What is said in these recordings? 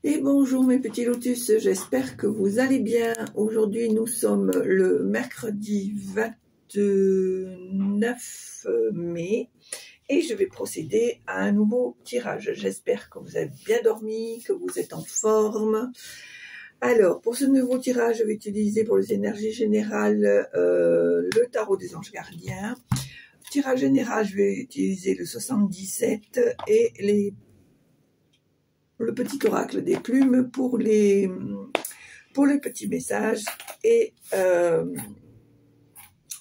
Et bonjour mes petits lotus, j'espère que vous allez bien. Aujourd'hui nous sommes le mercredi 29 mai et je vais procéder à un nouveau tirage. J'espère que vous avez bien dormi, que vous êtes en forme. Alors pour ce nouveau tirage, je vais utiliser pour les énergies générales le tarot des anges gardiens. Tirage général, je vais utiliser le 77 et le petit oracle des plumes pour les petits messages et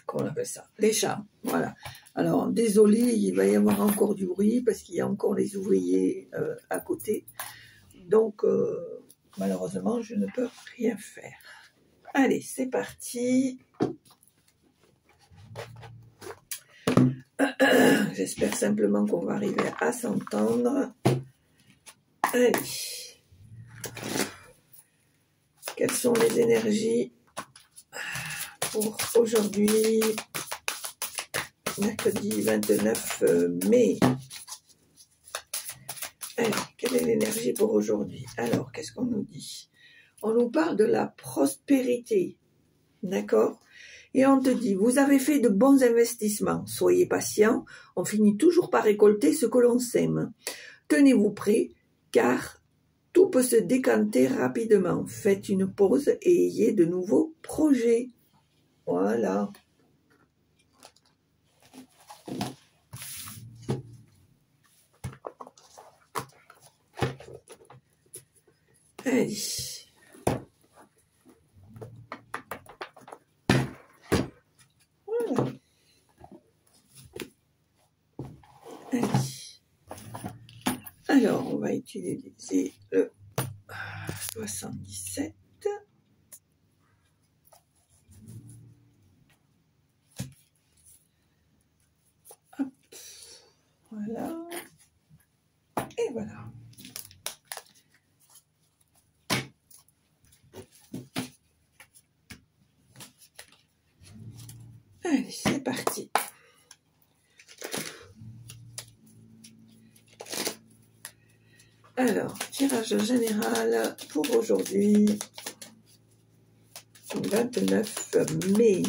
comment on appelle ça, les chats. Voilà. Alors désolé, il va y avoir encore du bruit parce qu'il y a encore les ouvriers à côté. Donc malheureusement, je ne peux rien faire. Allez, c'est parti. J'espère simplement qu'on va arriver à s'entendre. Allez. Quelles sont les énergies pour aujourd'hui, mercredi 29 mai. Allez, quelle est l'énergie pour aujourd'hui? Alors, qu'est-ce qu'on nous dit? On nous parle de la prospérité, d'accord? Et on te dit, vous avez fait de bons investissements, soyez patient, on finit toujours par récolter ce que l'on sème. Tenez-vous prêts, car tout peut se décanter rapidement. Faites une pause et ayez de nouveaux projets. Voilà. Allez. Voilà. Allez. Alors, on va utiliser le 77. Hop. Voilà. Et voilà. Allez, c'est parti. Alors, tirage général pour aujourd'hui, 29 mai.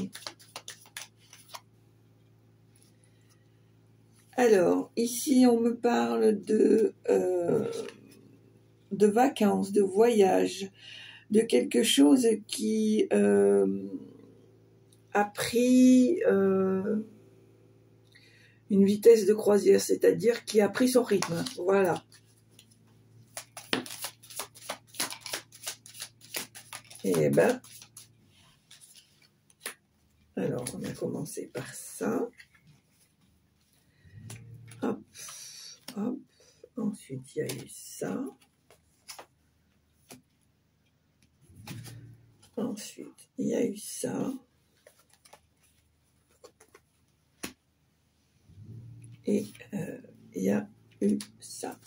Alors, ici, on me parle de vacances, de voyage, de quelque chose qui a pris une vitesse de croisière, c'est-à-dire qui a pris son rythme. Voilà. Et ben, alors on a commencé par ça. Hop, hop. Ensuite, il y a eu ça. Ensuite, il y a eu ça. Et il y a eu ça.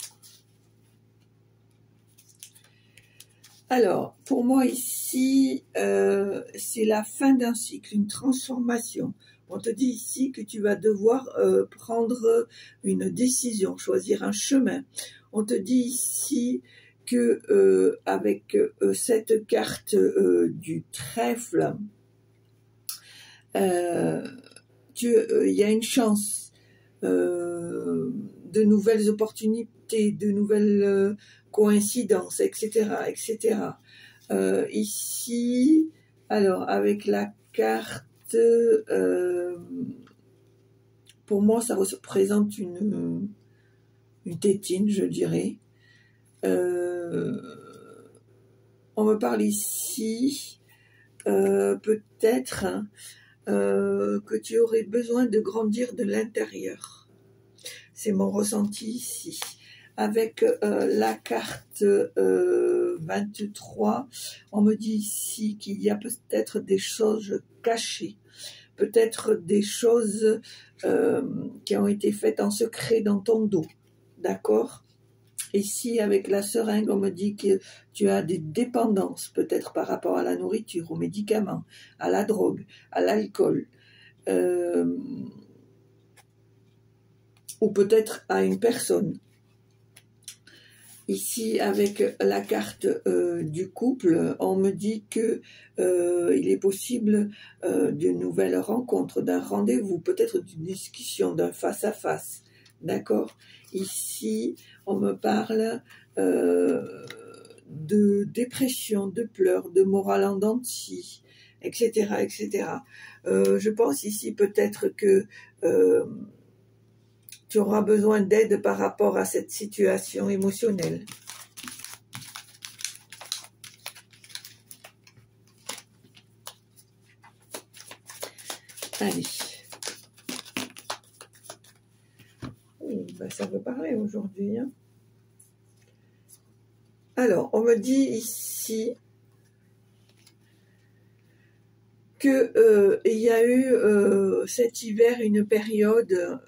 Alors, pour moi ici, c'est la fin d'un cycle, une transformation. On te dit ici que tu vas devoir prendre une décision, choisir un chemin. On te dit ici que avec cette carte du trèfle, il y a une chance de nouvelles opportunités, de nouvelles coïncidences, etc., etc. Ici, alors avec la carte, pour moi, ça représente une tétine, je dirais. On me parle ici, peut-être que tu aurais besoin de grandir de l'intérieur. C'est mon ressenti ici. Avec la carte 23, on me dit ici qu'il y a peut-être des choses cachées, peut-être des choses qui ont été faites en secret dans ton dos, d'accord? Ici, avec la seringue, on me dit que tu as des dépendances, peut-être par rapport à la nourriture, aux médicaments, à la drogue, à l'alcool, ou peut-être à une personne. Ici, avec la carte du couple, on me dit que il est possible d'une nouvelle rencontre, d'un rendez-vous, peut-être d'une discussion, d'un face-à-face. D'accord? Ici, on me parle de dépression, de pleurs, de morale en dents de scie, etc., etc. Je pense ici peut-être que tu auras besoin d'aide par rapport à cette situation émotionnelle. Allez. Oh, ben ça veut parler aujourd'hui. Hein. Alors, on me dit ici que il y a eu cet hiver une période...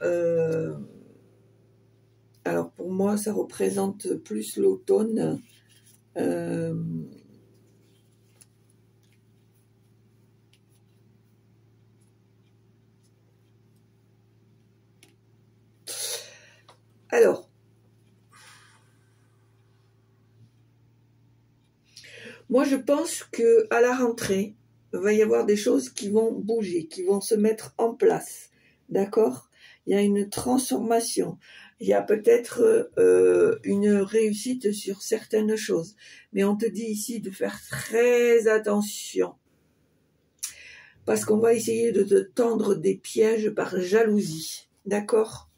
alors, pour moi, ça représente plus l'automne. Alors, moi je pense que à la rentrée, il va y avoir des choses qui vont bouger, qui vont se mettre en place. D'accord? Il y a une transformation. Il y a peut-être une réussite sur certaines choses. Mais on te dit ici de faire très attention. Parce qu'on va essayer de te tendre des pièges par jalousie. D'accord?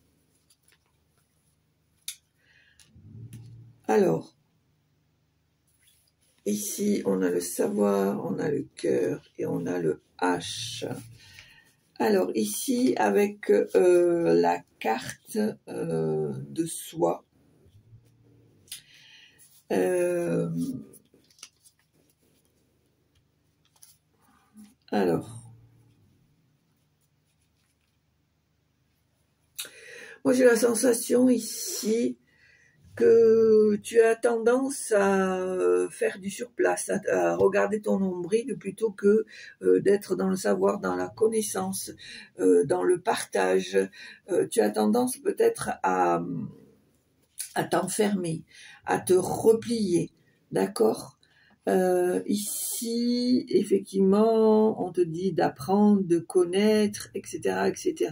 Alors, ici, on a le savoir, on a le cœur et on a le H. Alors, ici, avec la carte de soi, alors, moi j'ai la sensation ici que tu as tendance à faire du surplace, à regarder ton nombril plutôt que d'être dans le savoir, dans la connaissance, dans le partage. Tu as tendance peut-être à t'enfermer, à te replier, d'accord? Ici, effectivement, on te dit d'apprendre, de connaître, etc., etc.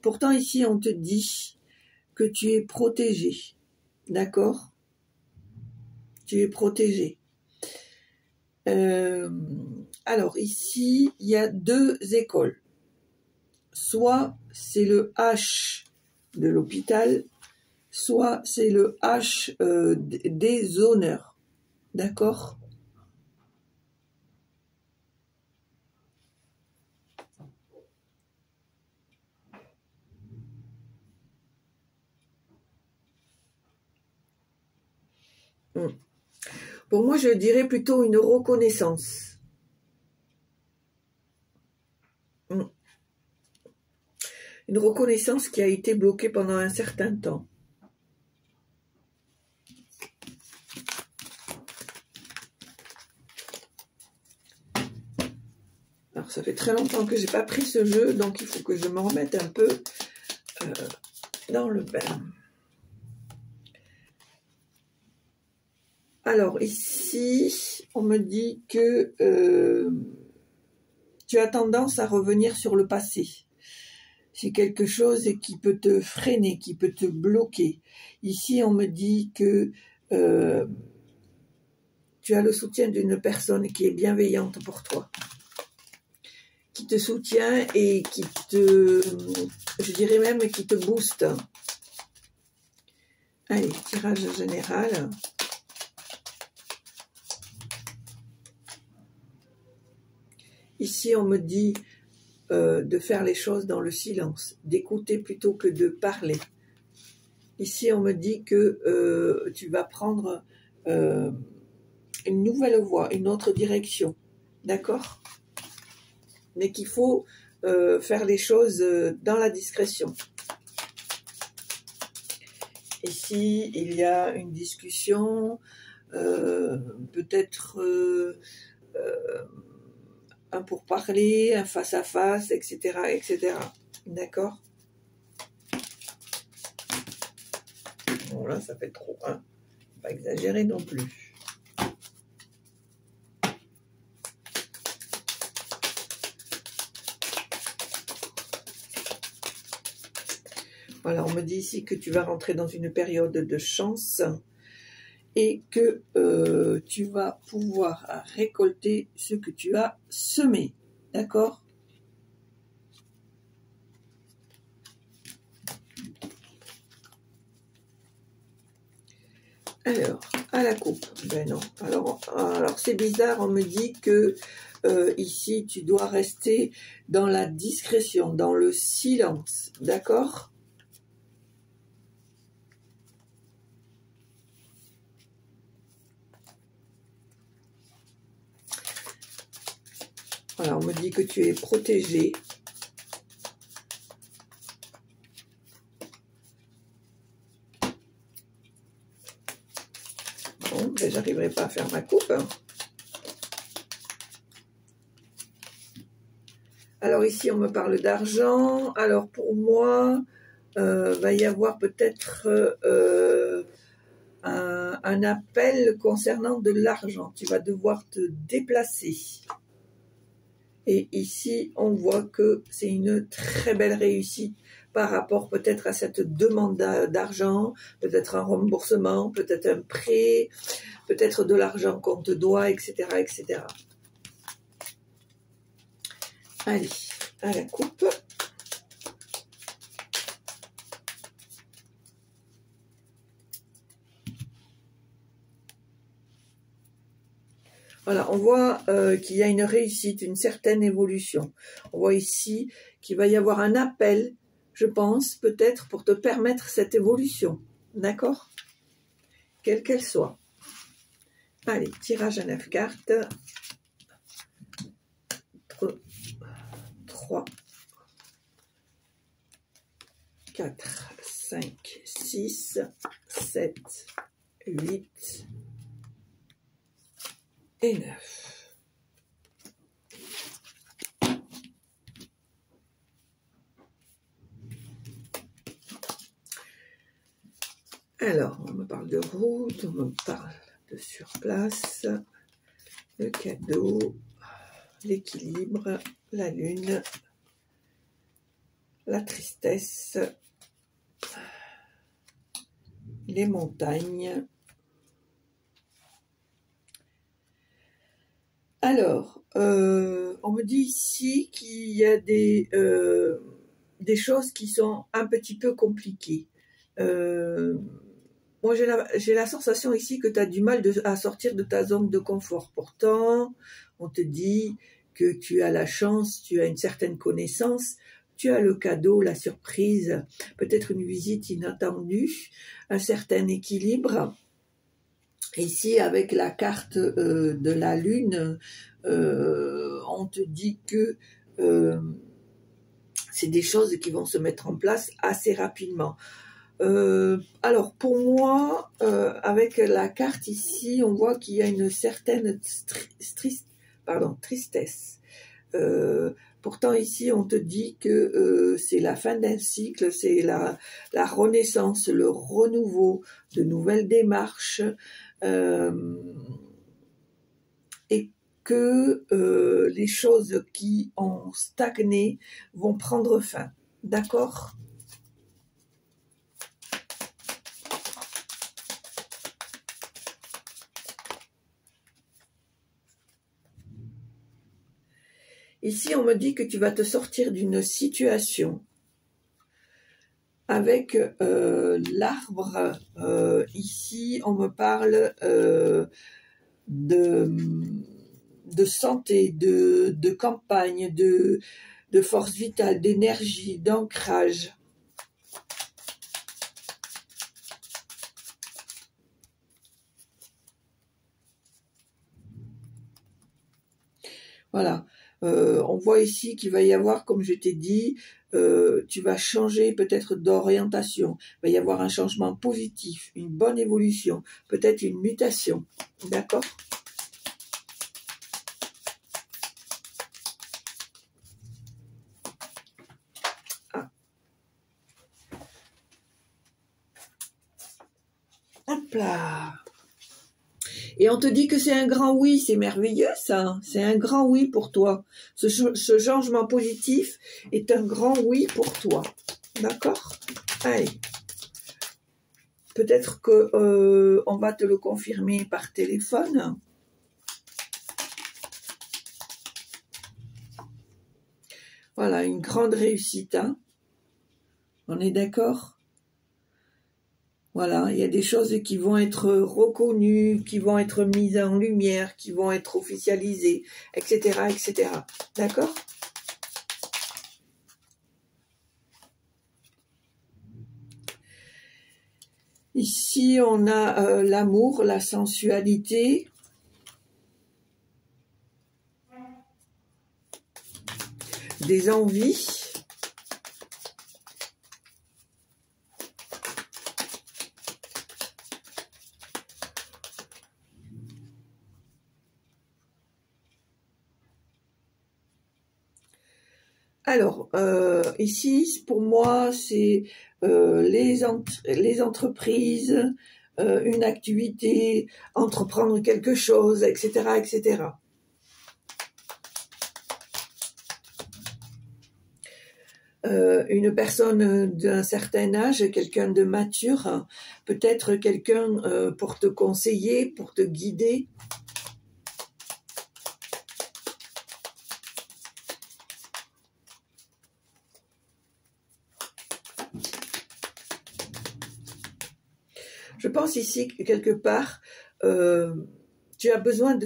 Pourtant, ici, on te dit que tu es protégé, d'accord? Tu es protégé. Alors, ici, il y a deux écoles. Soit c'est le H de l'hôpital, soit c'est le H des honneurs, d'accord? Pour moi, je dirais plutôt une reconnaissance. Une reconnaissance qui a été bloquée pendant un certain temps. Alors, ça fait très longtemps que j'ai pas pris ce jeu, donc il faut que je me remette un peu dans le bain. Alors, ici, on me dit que tu as tendance à revenir sur le passé. C'est quelque chose qui peut te freiner, qui peut te bloquer. Ici, on me dit que tu as le soutien d'une personne qui est bienveillante pour toi, qui te soutient et qui te, je dirais même, qui te booste. Allez, tirage général. Ici, on me dit de faire les choses dans le silence, d'écouter plutôt que de parler. Ici, on me dit que tu vas prendre une nouvelle voie, une autre direction, d'accord? Mais qu'il faut faire les choses dans la discrétion. Ici, il y a une discussion, peut-être un pourparler, un face-à-face, etc., etc. D'accord? Bon, là, ça fait trop, hein. pas exagérer non plus. Voilà, on me dit ici que tu vas rentrer dans une période de chance et que tu vas pouvoir récolter ce que tu as semé. D'accord? Alors, à la coupe. Ben non. Alors c'est bizarre, on me dit que ici, tu dois rester dans la discrétion, dans le silence. D'accord? Voilà, on me dit que tu es protégé. Bon, ben j'arriverai pas à faire ma coupe. Hein. Alors ici, on me parle d'argent. Alors pour moi, va y avoir peut-être un appel concernant de l'argent. Tu vas devoir te déplacer. Et ici, on voit que c'est une très belle réussite par rapport peut-être à cette demande d'argent, peut-être un remboursement, peut-être un prêt, peut-être de l'argent qu'on te doit, etc., etc. Allez, à la coupe. Voilà, on voit qu'il y a une réussite, une certaine évolution. On voit ici qu'il va y avoir un appel, je pense, peut-être pour te permettre cette évolution. D'accord? Quelle qu'elle soit. Allez, tirage à 9 cartes. 3, 4, 5, 6, 7, 8 et 9. Alors, on me parle de route, on me parle de surplace, le cadeau, l'équilibre, la lune, la tristesse, les montagnes. Alors, on me dit ici qu'il y a des choses qui sont un petit peu compliquées. Moi, j'ai la sensation ici que tu as du mal à sortir de ta zone de confort. Pourtant, on te dit que tu as la chance, tu as une certaine connaissance, tu as le cadeau, la surprise, peut-être une visite inattendue, un certain équilibre. Ici, avec la carte de la lune, on te dit que c'est des choses qui vont se mettre en place assez rapidement. Alors, pour moi, avec la carte ici, on voit qu'il y a une certaine tristesse. Pourtant, ici, on te dit que c'est la fin d'un cycle, c'est la renaissance, le renouveau, de nouvelles démarches, et que les choses qui ont stagné vont prendre fin. D'accord ? Ici, on me dit que tu vas te sortir d'une situation avec l'arbre. Ici, on me parle de santé, de campagne, de force vitale, d'énergie, d'ancrage. Voilà. On voit ici qu'il va y avoir, comme je t'ai dit, tu vas changer peut-être d'orientation. Il va y avoir un changement positif, une bonne évolution, peut-être une mutation. D'accord ? Ah. Hop là. Et on te dit que c'est un grand oui, c'est merveilleux ça, c'est un grand oui pour toi. Ce changement positif est un grand oui pour toi. D'accord? Allez. Peut-être que on va te le confirmer par téléphone. Voilà, une grande réussite, hein. On est d'accord? Voilà, il y a des choses qui vont être reconnues, qui vont être mises en lumière, qui vont être officialisées, etc., etc. D'accord? Ici, on a l'amour, la sensualité, des envies. Alors, ici, pour moi, c'est les entreprises, une activité, entreprendre quelque chose, etc., etc. Une personne d'un certain âge, quelqu'un de mature, peut-être quelqu'un pour te conseiller, pour te guider. Je pense ici que quelque part, tu as besoin de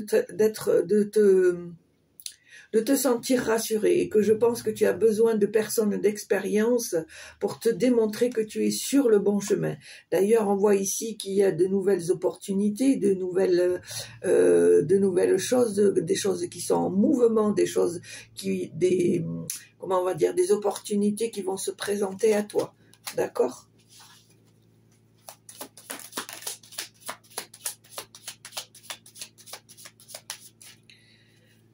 te sentir rassuré et que je pense que tu as besoin de personnes d'expérience pour te démontrer que tu es sur le bon chemin. D'ailleurs, on voit ici qu'il y a de nouvelles opportunités, de nouvelles choses, des choses qui sont en mouvement, comment on va dire, des opportunités qui vont se présenter à toi. D'accord ?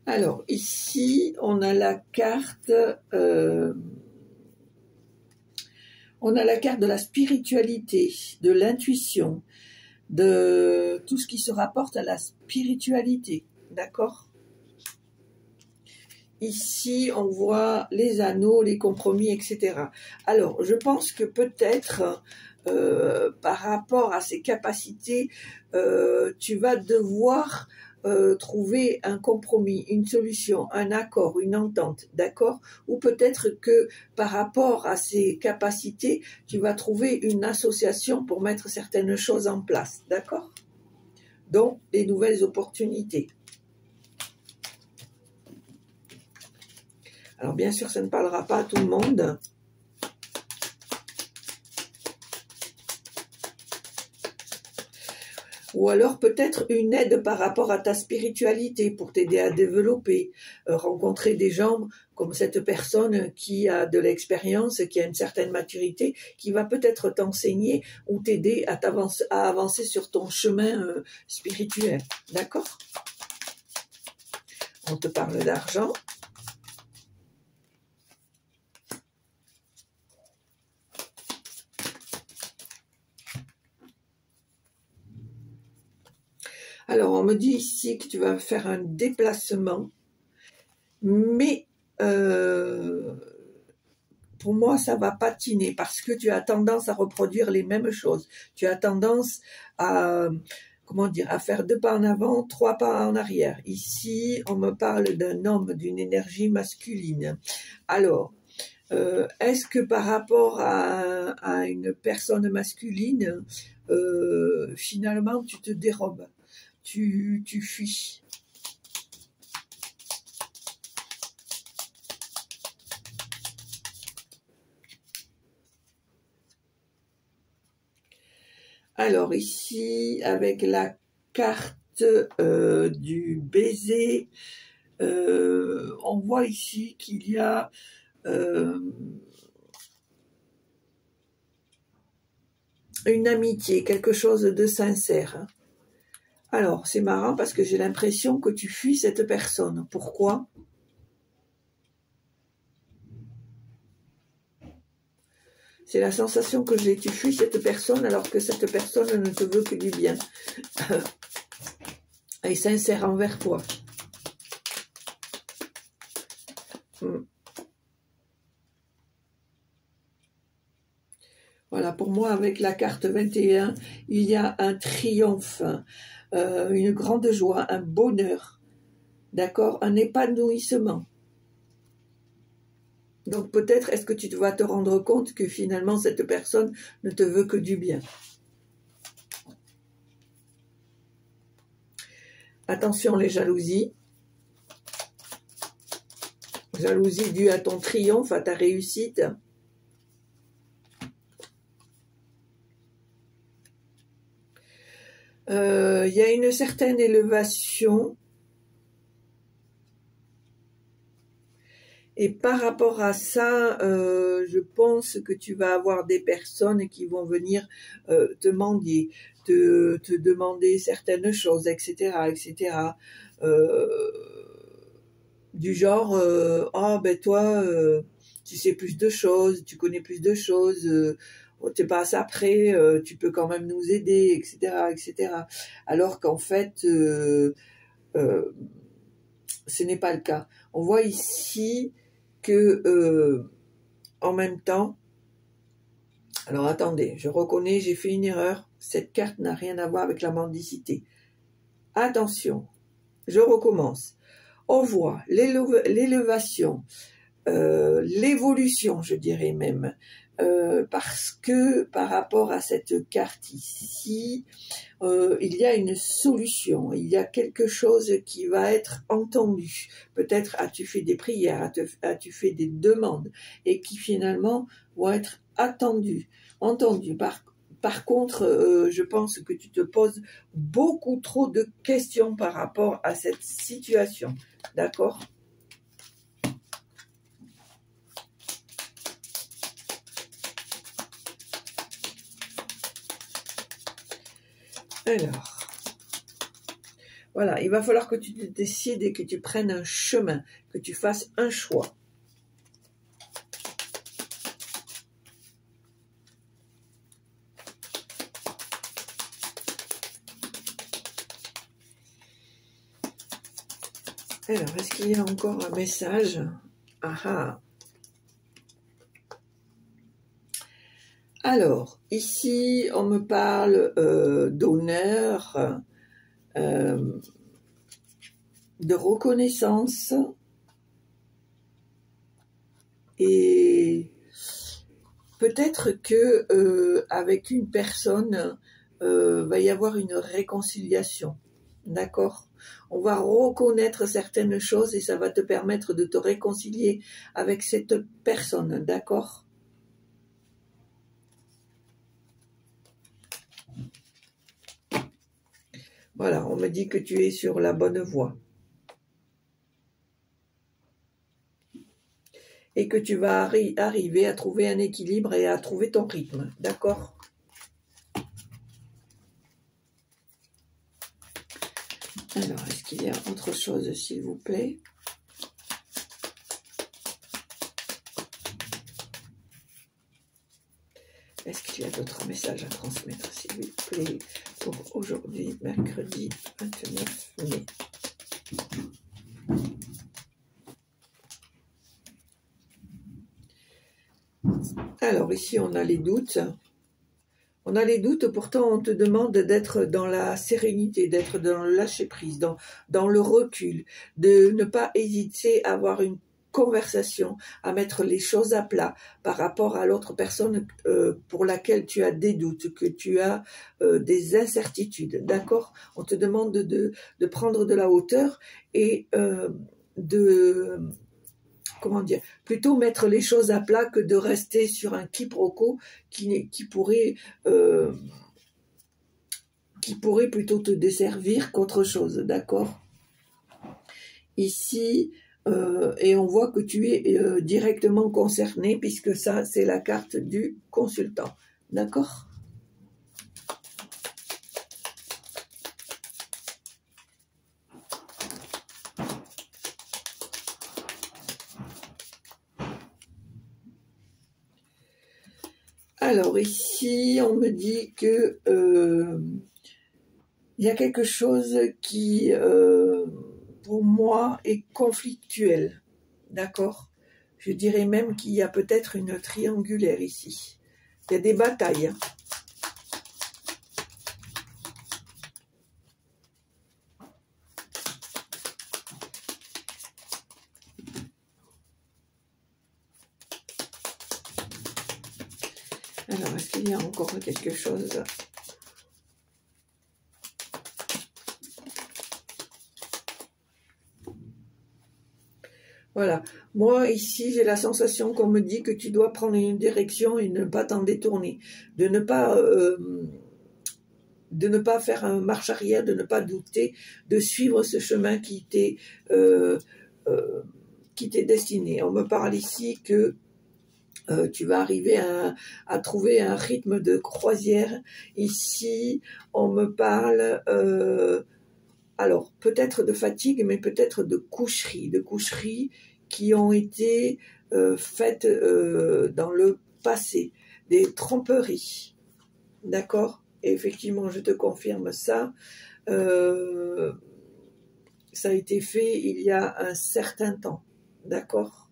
Alors, ici, on a la carte de la spiritualité, de l'intuition, de tout ce qui se rapporte à la spiritualité, d'accord? Ici, on voit les anneaux, les compromis, etc. Alors, je pense que peut-être, par rapport à ces capacités, tu vas devoir trouver un compromis, une solution, un accord, une entente, d'accord? Ou peut-être que par rapport à ces capacités, tu vas trouver une association pour mettre certaines choses en place, d'accord? Donc, des nouvelles opportunités. Alors, bien sûr, ça ne parlera pas à tout le monde. Ou alors peut-être une aide par rapport à ta spiritualité pour t'aider à développer, rencontrer des gens comme cette personne qui a de l'expérience, qui a une certaine maturité, qui va peut-être t'enseigner ou t'aider à avancer sur ton chemin spirituel. D'accord? On te parle d'argent. Alors, on me dit ici que tu vas faire un déplacement, mais pour moi, ça va patiner parce que tu as tendance à reproduire les mêmes choses. Tu as tendance à, comment dire, à faire 2 pas en avant, 3 pas en arrière. Ici, on me parle d'un homme, d'une énergie masculine. Alors, est-ce que par rapport à une personne masculine, finalement, tu te dérobes? Tu fuis. Alors ici, avec la carte du baiser, on voit ici qu'il y a une amitié, quelque chose de sincère. Alors, c'est marrant parce que j'ai l'impression que tu fuis cette personne. Pourquoi ? C'est la sensation que j'ai. Tu fuis cette personne alors que cette personne ne te veut que du bien. et sincère envers toi. Voilà, pour moi, avec la carte 21, il y a un triomphe, une grande joie, un bonheur, d'accord, un épanouissement. Donc peut-être est-ce que tu vas te rendre compte que finalement cette personne ne te veut que du bien. Attention les jalousies. Jalousie due à ton triomphe, à ta réussite. Il y a une certaine élévation. Et par rapport à ça, je pense que tu vas avoir des personnes qui vont venir te mendier, te demander certaines choses, etc., etc. Du genre, ah ben toi, tu sais plus de choses, tu connais plus de choses, tu passes après, tu peux quand même nous aider, etc., etc. Alors qu'en fait, ce n'est pas le cas. On voit ici que en même temps, alors attendez, je reconnais, j'ai fait une erreur, cette carte n'a rien à voir avec la mendicité. Attention, je recommence. On voit l'élévation, l'évolution, je dirais même, parce que par rapport à cette carte ici, il y a une solution, il y a quelque chose qui va être entendu. Peut-être as-tu fait des prières, as-tu fait des demandes, et qui finalement vont être entendues. Par contre, je pense que tu te poses beaucoup trop de questions par rapport à cette situation. D'accord ? Alors, voilà, il va falloir que tu te décides et que tu prennes un chemin, que tu fasses un choix. Alors, est-ce qu'il y a encore un message? Ah ah. Alors, ici, on me parle d'honneur, de reconnaissance et peut-être que avec une personne, va y avoir une réconciliation, d'accord? On va reconnaître certaines choses et ça va te permettre de te réconcilier avec cette personne, d'accord? Voilà, on me dit que tu es sur la bonne voie. Et que tu vas arriver à trouver un équilibre et à trouver ton rythme, d'accord? Alors, est-ce qu'il y a autre chose, s'il vous plaît? Est-ce qu'il y a d'autres messages à transmettre, s'il vous plaît, pour aujourd'hui, mercredi 29 mai? Alors, ici, on a les doutes. On a les doutes, pourtant on te demande d'être dans la sérénité, d'être dans le lâcher-prise, dans le recul, de ne pas hésiter à avoir une conversation, à mettre les choses à plat par rapport à l'autre personne pour laquelle tu as des doutes, que tu as des incertitudes, d'accord? On te demande de prendre de la hauteur et comment dire, plutôt mettre les choses à plat que de rester sur un quiproquo qui pourrait plutôt te desservir qu'autre chose, d'accord? Ici, et on voit que tu es directement concerné puisque ça, c'est la carte du consultant, d'accord? Alors ici, on me dit que Il y a quelque chose qui, pour moi, est conflictuel, d'accord? Je dirais même qu'il y a peut-être une triangulaire ici. Il y a des batailles. Alors, est-ce qu'il y a encore quelque chose? Voilà. Moi, ici, j'ai la sensation qu'on me dit que tu dois prendre une direction et ne pas t'en détourner. De ne pas faire un marche arrière, de ne pas douter, de suivre ce chemin qui t'est destiné. On me parle ici que tu vas arriver à trouver un rythme de croisière. Ici, on me parle, alors peut-être de fatigue, mais peut-être de coucheries qui ont été faites dans le passé, des tromperies, d'accord? Et effectivement, je te confirme ça. Ça a été fait il y a un certain temps, d'accord?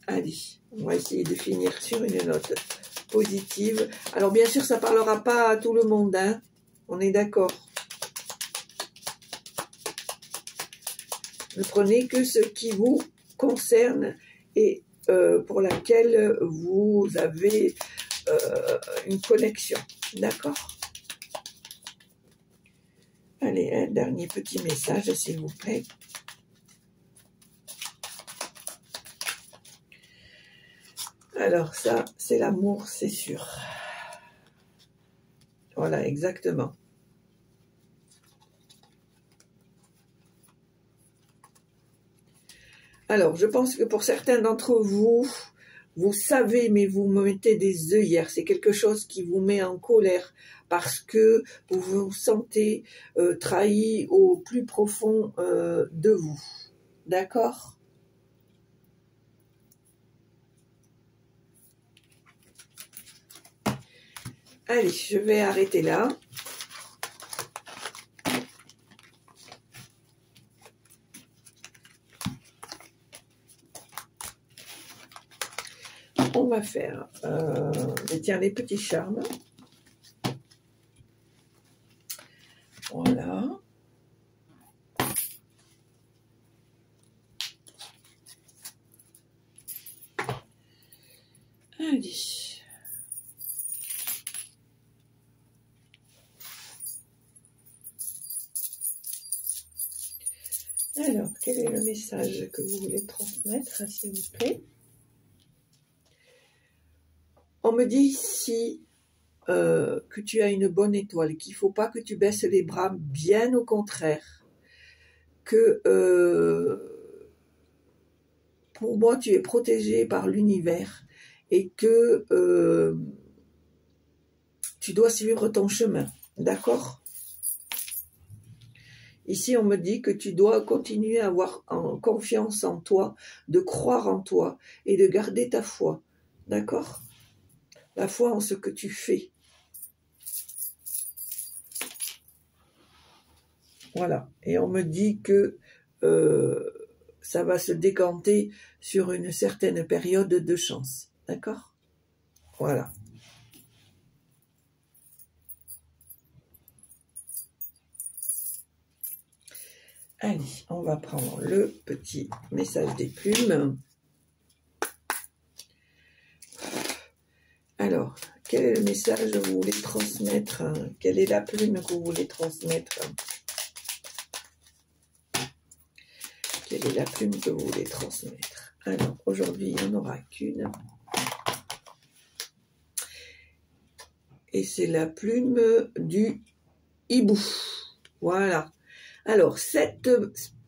Allez, on va essayer de finir sur une note positive. Alors bien sûr, ça ne parlera pas à tout le monde, hein. On est d'accord. Ne prenez que ce qui vous concerne et pour laquelle vous avez une connexion. D'accord? Allez, un dernier petit message, s'il vous plaît. Alors ça, c'est l'amour, c'est sûr. Voilà, exactement. Alors, je pense que pour certains d'entre vous, vous savez, mais vous me mettez des œillères. C'est quelque chose qui vous met en colère parce que vous vous sentez trahi au plus profond de vous. D'accord ? Allez, je vais arrêter là. On va faire tiens, les petits charmes. Voilà. Allez. Alors, quel est le message que vous voulez transmettre, s'il vous plaît? On me dit ici que tu as une bonne étoile, qu'il ne faut pas que tu baisses les bras, bien au contraire. Que pour moi, tu es protégé par l'univers et que tu dois suivre ton chemin. D'accord ? Ici, on me dit que tu dois continuer à avoir confiance en toi, de croire en toi et de garder ta foi. D'accord ? La foi en ce que tu fais. Voilà. Et on me dit que ça va se décanter sur une certaine période de chance. D'accord ? Voilà. Allez, on va prendre le petit message des plumes. Alors, quel est le message que vous voulez transmettre? Quelle est la plume que vous voulez transmettre? Quelle est la plume que vous voulez transmettre? Alors, aujourd'hui, il n'y en aura qu'une. Et c'est la plume du hibou. Voilà. Alors, cette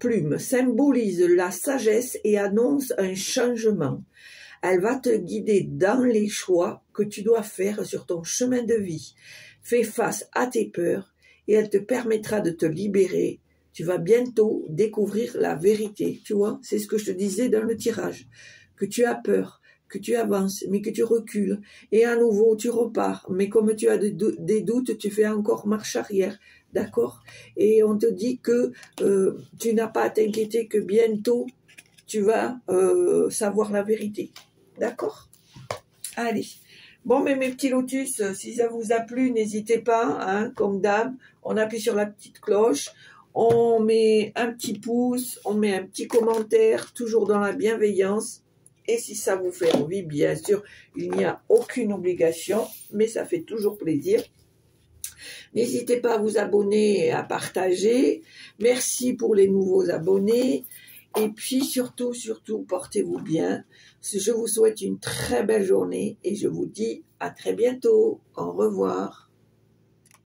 plume symbolise la sagesse et annonce un changement. Elle va te guider dans les choix que tu dois faire sur ton chemin de vie. Fais face à tes peurs et elle te permettra de te libérer. Tu vas bientôt découvrir la vérité. Tu vois, c'est ce que je te disais dans le tirage. Que tu as peur, que tu avances, mais que tu recules. Et à nouveau, tu repars. Mais comme tu as des doutes, tu fais encore marche arrière. D'accord? Et on te dit que tu n'as pas à t'inquiéter, que bientôt, tu vas savoir la vérité. D'accord? Allez. Bon, mais mes petits lotus, si ça vous a plu, n'hésitez pas, hein, comme d'hab, on appuie sur la petite cloche, on met un petit pouce, on met un petit commentaire, toujours dans la bienveillance. Et si ça vous fait envie, bien sûr, il n'y a aucune obligation, mais ça fait toujours plaisir. N'hésitez pas à vous abonner et à partager. Merci pour les nouveaux abonnés. Et puis surtout, portez-vous bien. Je vous souhaite une très belle journée et je vous dis à très bientôt. Au revoir.